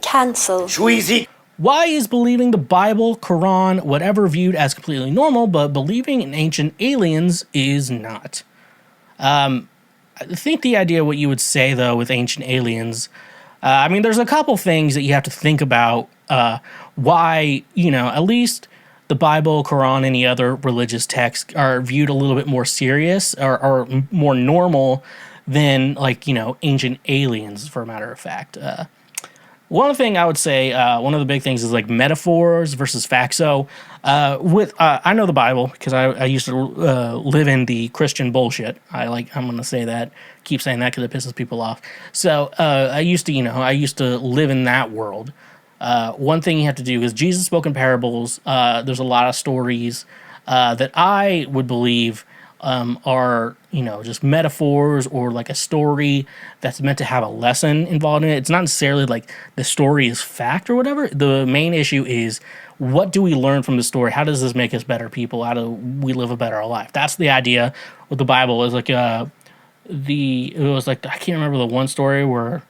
Cancel. Schweezy. Why is believing the Bible, Quran, whatever viewed as completely normal, but believing in ancient aliens is not? I think the idea what you would say, though, with ancient aliens, there's a couple things that you have to think about why, at least the Bible, Quran, any other religious texts are viewed a little bit more serious or more normal than, ancient aliens, for a matter of fact. One thing I would say, one of the big things is metaphors versus facts. So, I know the Bible because I used to live in the Christian bullshit. I'm going to say that, keep saying that because it pisses people off. So, I used to live in that world. One thing you have to do is Jesus spoke in parables. There's a lot of stories that I would believe are just metaphors or a story that's meant to have a lesson involved in it. It's not necessarily the story is fact or whatever. The main issue is, what do we learn from the story? How does this make us better people? How do we live a better life? That's the idea with the Bible. Is I can't remember the one story where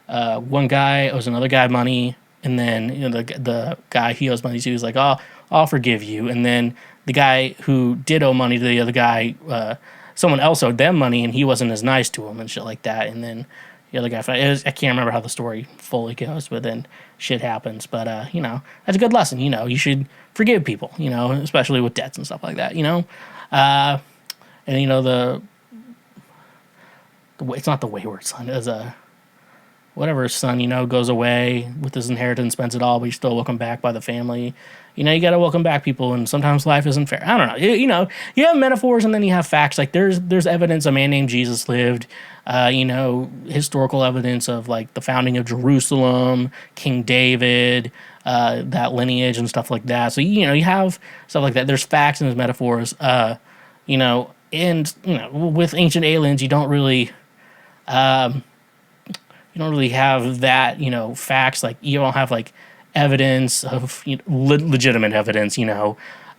one guy owes another guy money, and then the guy he owes money to is like, oh, I'll forgive you, and then the guy who did owe money to the other guy, someone else owed them money, and he wasn't as nice to him and shit like that. And then the other guy, I can't remember how the story fully goes, but then shit happens. But, that's a good lesson. You should forgive people, especially with debts and stuff like that, and, it's not the wayward son. It's whatever his son, goes away with his inheritance, spends it all, but he's still welcomed back by the family. You got to welcome back people, and sometimes life isn't fair. I don't know. You have metaphors, and then you have facts. There's evidence a man named Jesus lived. Historical evidence of the founding of Jerusalem, King David, that lineage and stuff like that. So you have stuff like that. There's facts and there's metaphors. And with ancient aliens, you don't really have that. Facts you don't have evidence of legitimate evidence,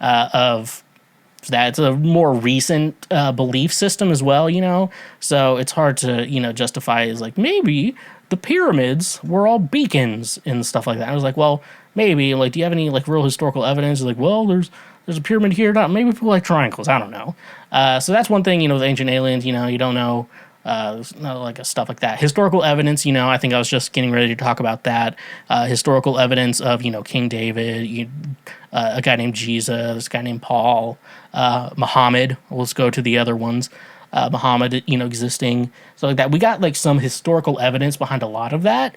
of that. It's a more recent belief system as well, so it's hard to justify as maybe the pyramids were all beacons and stuff like that. I was well, maybe do you have any real historical evidence? Well, there's a pyramid here. Not maybe people like triangles. I don't know. So that's one thing. With ancient aliens, you don't know. Stuff like that. Historical evidence, I think I was just getting ready to talk about that. Historical evidence of, King David, a guy named Jesus, a guy named Paul, Muhammad. Let's go to the other ones. Muhammad, existing. So like that. We got some historical evidence behind a lot of that.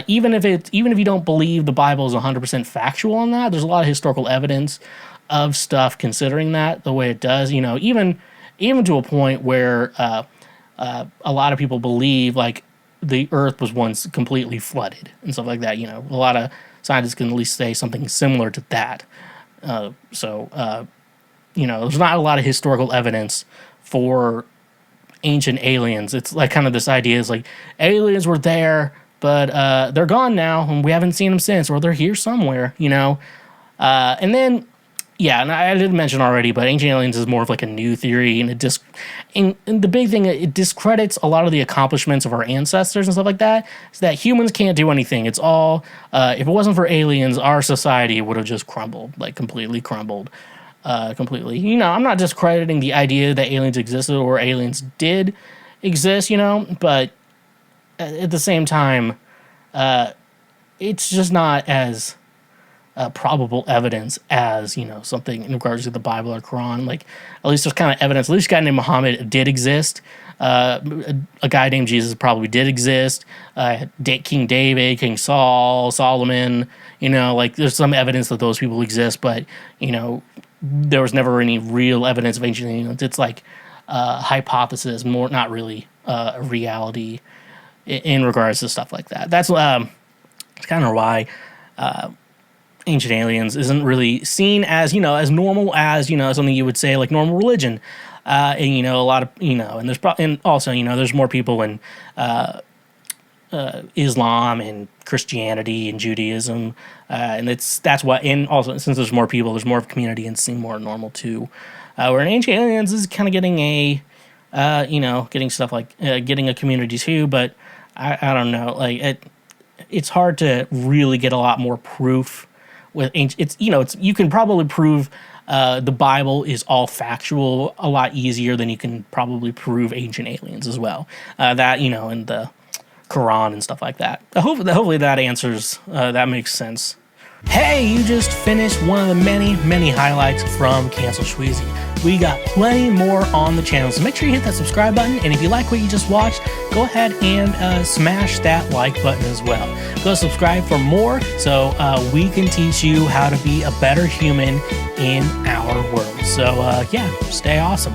Even if you don't believe the Bible is 100% factual on that, there's a lot of historical evidence of stuff considering that the way it does. Even to a point where a lot of people believe the Earth was once completely flooded and stuff like that. A lot of scientists can at least say something similar to that. There's not a lot of historical evidence for ancient aliens. It's kind of this idea is aliens were there, but they're gone now, and we haven't seen them since, or they're here somewhere. And then. Yeah, and I didn't mention already, but ancient aliens is more of a new theory, and and the big thing, it discredits a lot of the accomplishments of our ancestors and stuff like that. Is that humans can't do anything. It's all if it wasn't for aliens, our society would have just crumbled, completely crumbled, completely. I'm not discrediting the idea that aliens existed or aliens did exist, but at the same time, it's just not as probable evidence as something in regards to the Bible or Quran. At least there's kind of evidence. At least a guy named Muhammad did exist. A guy named Jesus probably did exist. King David, King Saul, Solomon. There's some evidence that those people exist, but there was never any real evidence of ancient aliens. It's hypothesis, more not really a reality in regards to stuff like that. That's kind of why. Ancient aliens isn't really seen as as normal as something you would say normal religion, and a lot of and there's and also there's more people in Islam and Christianity and Judaism, and that's why. And also since there's more people, there's more of a community and seem more normal too. Where in ancient aliens is kind of getting a getting stuff getting a community too, but I don't know it's hard to really get a lot more proof with ancient. It's you can probably prove the Bible is all factual a lot easier than you can probably prove ancient aliens as well. That in the Quran and stuff like that. Hopefully that answers. That makes sense. Hey, you just finished one of the many highlights from Cancel Schweezy. We got plenty more on the channel, so make sure you hit that subscribe button, and if you like what you just watched, go ahead and smash that like button as well. Go subscribe for more so we can teach you how to be a better human in our world. So yeah, stay awesome.